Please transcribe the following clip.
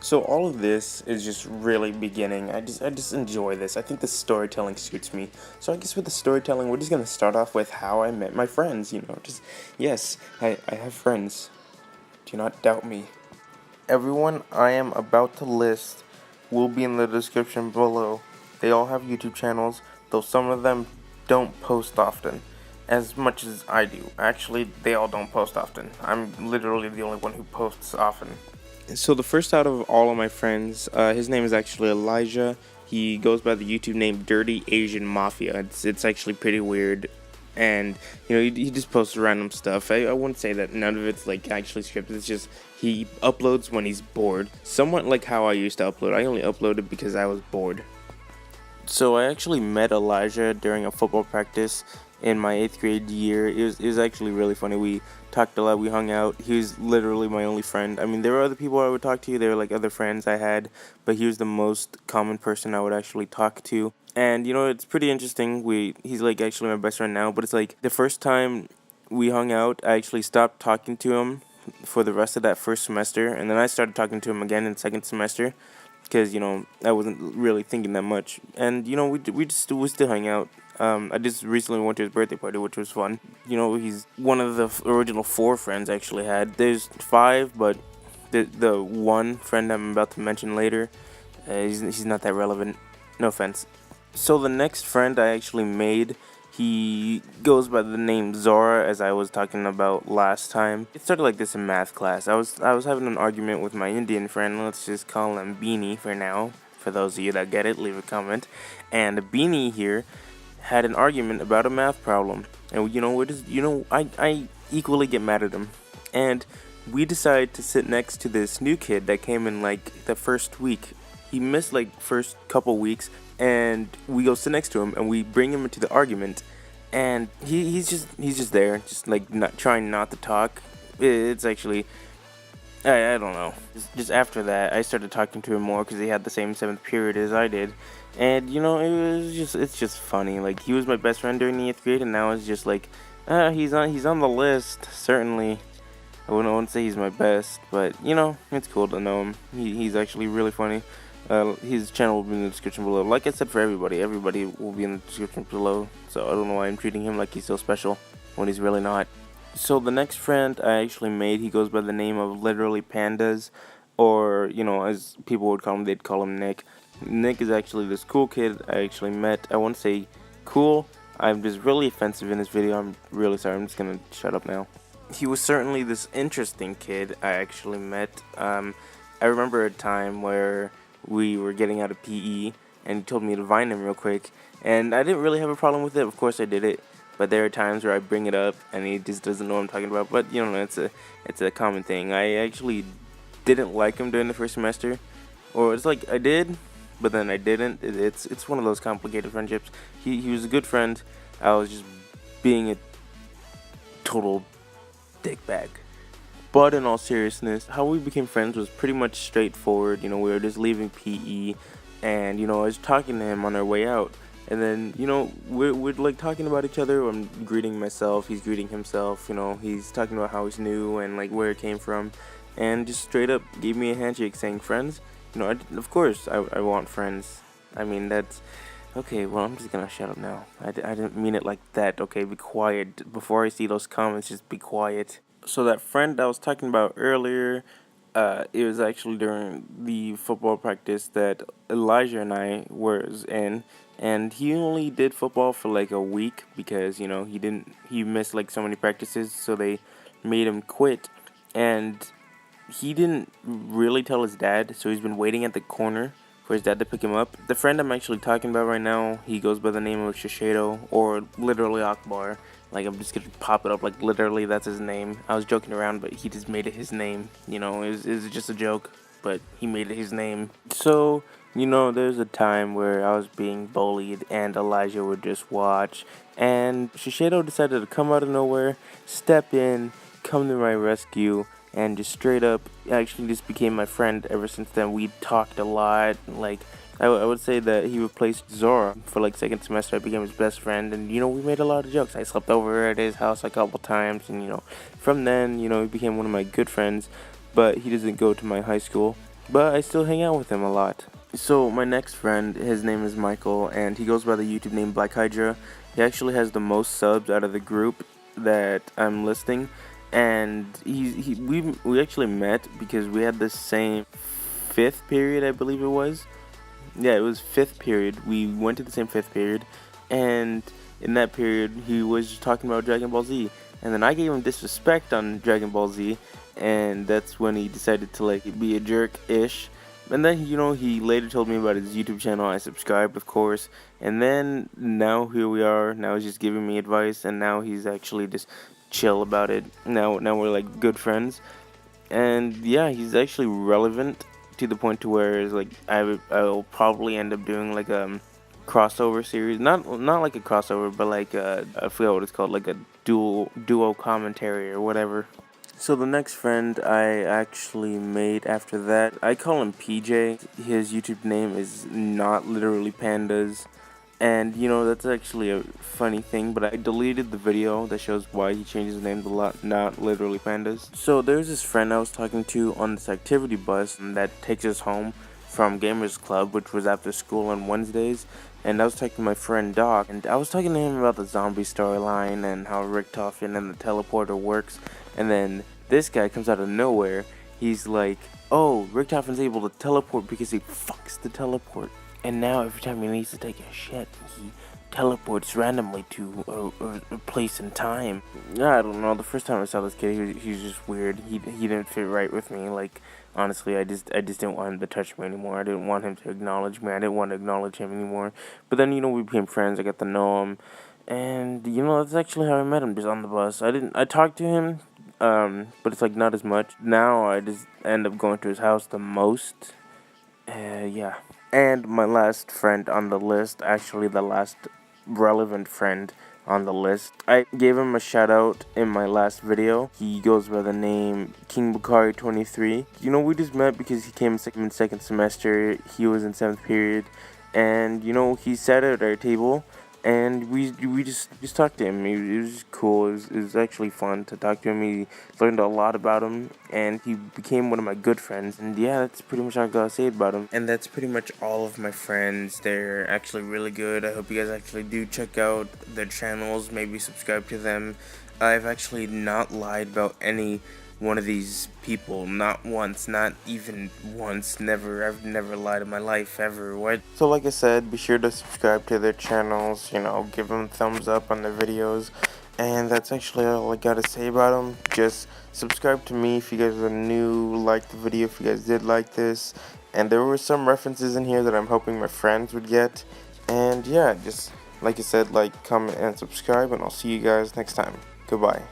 So all of this is just really beginning. I just enjoy this. I think the storytelling suits me. So I guess with the storytelling, we're just gonna start off with how I met my friends. Just yes, I have friends. Do not doubt me. Everyone I am about to list will be in the description below. They all have YouTube channels, though some of them don't post often, as much as I do. Actually, they all don't post often. I'm literally the only one who posts often. So the first out of all of my friends, his name is actually Elijah. He goes by the YouTube name Dirty Asian Mafia. It's actually pretty weird, and he just posts random stuff. I wouldn't say that none of it's like actually scripted. It's just he uploads when he's bored. Somewhat like how I used to upload. I only uploaded because I was bored. So I actually met Elijah during a football practice in my 8th grade year. It was actually really funny. We talked a lot, we hung out. He was literally my only friend. I mean, there were other people I would talk to, there were like other friends I had, but he was the most common person I would actually talk to. And it's pretty interesting. He's like actually my best friend now, but it's like the first time we hung out, I actually stopped talking to him for the rest of that first semester, and then I started talking to him again in second semester. Because I wasn't really thinking that much, and we still hang out. I just recently went to his birthday party, which was fun. He's one of the original 4 friends I actually had. There's 5, but the one friend I'm about to mention later, he's not that relevant. No offense. So the next friend I actually made, he goes by the name Zora, as I was talking about last time. It started like this in math class. I was having an argument with my Indian friend. Let's just call him Beanie for now. For those of you that get it, leave a comment. And Beanie here had an argument about a math problem. And I equally get mad at him. And we decided to sit next to this new kid that came in like the first week. He missed like first couple weeks, and we go sit next to him and we bring him into the argument, and he's just there, just like not trying not to talk. It's actually I don't know. Just after that, I started talking to him more because he had the same 7th period as I did, and it's just funny. Like, he was my best friend during the 8th grade, and now it's just like he's on the list. Certainly, I wouldn't say he's my best, but it's cool to know him. He's actually really funny. His channel will be in the description below. Like I said, for everybody will be in the description below. So I don't know why I'm treating him like he's so special when he's really not. So the next friend I actually made, he goes by the name of literally Pandas, or as people would call him, they'd call him Nick. Nick is actually this cool kid I actually met. I won't say cool. I'm just really offensive in this video. I'm really sorry. I'm just gonna shut up now. He was certainly this interesting kid I actually met. I remember a time where we were getting out of PE, and he told me to Vine him real quick, and I didn't really have a problem with it. Of course I did it, but there are times where I bring it up, and he just doesn't know what I'm talking about, but it's a common thing. I actually didn't like him during the first semester, or it's like I did, but then I didn't. It's one of those complicated friendships. He was a good friend. I was just being a total dickbag. But in all seriousness, how we became friends was pretty much straightforward. We were just leaving PE, and I was talking to him on our way out, and then we're like talking about each other. I'm greeting myself, he's greeting himself. He's talking about how he's new and like where it came from, and just straight up gave me a handshake saying friends. Of course I want friends. I mean, that's okay. Well, I'm just gonna shut up now. I didn't mean it like that. Okay, be quiet. Before I see those comments, just be quiet. So that friend I was talking about earlier, it was actually during the football practice that Elijah and I was in, and he only did football for like a week because he missed like so many practices, so they made him quit, and he didn't really tell his dad, so he's been waiting at the corner for his dad to pick him up. The friend I'm actually talking about right now, he goes by the name of Shoutout, or literally Akbar. Like, I'm just gonna pop it up, like, literally, that's his name. I was joking around, but he just made it his name. It was just a joke, but he made it his name. So, there's a time where I was being bullied, and Elijah would just watch, and Shiseido decided to come out of nowhere, step in, come to my rescue, and just straight up actually just became my friend. Ever since then, we talked a lot. Like, I would say that he replaced Zora for like second semester. I became his best friend, and we made a lot of jokes. I slept over at his house a couple times, and from then he became one of my good friends. But he doesn't go to my high school. but I still hang out with him a lot. So my next friend, his name is Michael, and he goes by the YouTube name Black Hydra. He actually has the most subs out of the group that I'm listing, and we actually met because we had the same fifth period, I believe it was. Yeah, it was fifth period. We went to the same fifth period, and in that period, he was talking about Dragon Ball Z, and then I gave him disrespect on Dragon Ball Z, and that's when he decided to like be a jerk-ish. And then he later told me about his YouTube channel. I subscribed, of course, and then now here we are. Now he's just giving me advice, and now he's actually just chill about it. Now we're like good friends, and yeah, he's actually relevant to the point to where it's like I will probably end up doing like a crossover series, not like a crossover, but like I forgot what it's called, like a duo commentary or whatever. So the next friend I actually made after that, I call him PJ. His YouTube name is not literally Pandas. And that's actually a funny thing, but I deleted the video that shows why he changed his name to not literally Pandas. So there's this friend I was talking to on this activity bus that takes us home from Gamers Club, which was after school on Wednesdays. And I was talking to my friend Doc, and I was talking to him about the zombie storyline and how Richtofen and the teleporter works. And then this guy comes out of nowhere. He's like, oh, Richtofen's able to teleport because he fucks the teleport. And now every time he needs to take a shit, he teleports randomly to a place in time. I don't know. The first time I saw this kid, he was just weird. He didn't fit right with me. Like, honestly, I just didn't want him to touch me anymore. I didn't want him to acknowledge me. I didn't want to acknowledge him anymore. But then we became friends. I got to know him, and that's actually how I met him, just on the bus. I talked to him, but it's like not as much. Now I just end up going to his house the most. Yeah. And my last friend on the list, actually the last relevant friend on the list, I gave him a shout out in my last video. He goes by the name King Bukari 23. We just met because he came in second semester. He was in 7th period, and he sat at our table, and we just talked to him. It was just cool. It was actually fun to talk to him. He learned a lot about him, and he became one of my good friends. And yeah, that's pretty much all I gotta say about him. And that's pretty much all of my friends. They're actually really good. I hope you guys actually do check out their channels. Maybe subscribe to them. I've actually not lied about any one of these people, not once, not even once, never. I've never lied in my life, ever. What? So like I said, be sure to subscribe to their channels, give them thumbs up on their videos, and that's actually all I gotta say about them. Just subscribe to me if you guys are new, like the video if you guys did like this, and there were some references in here that I'm hoping my friends would get, and yeah, just like I said, like, comment, and subscribe, and I'll see you guys next time. Goodbye.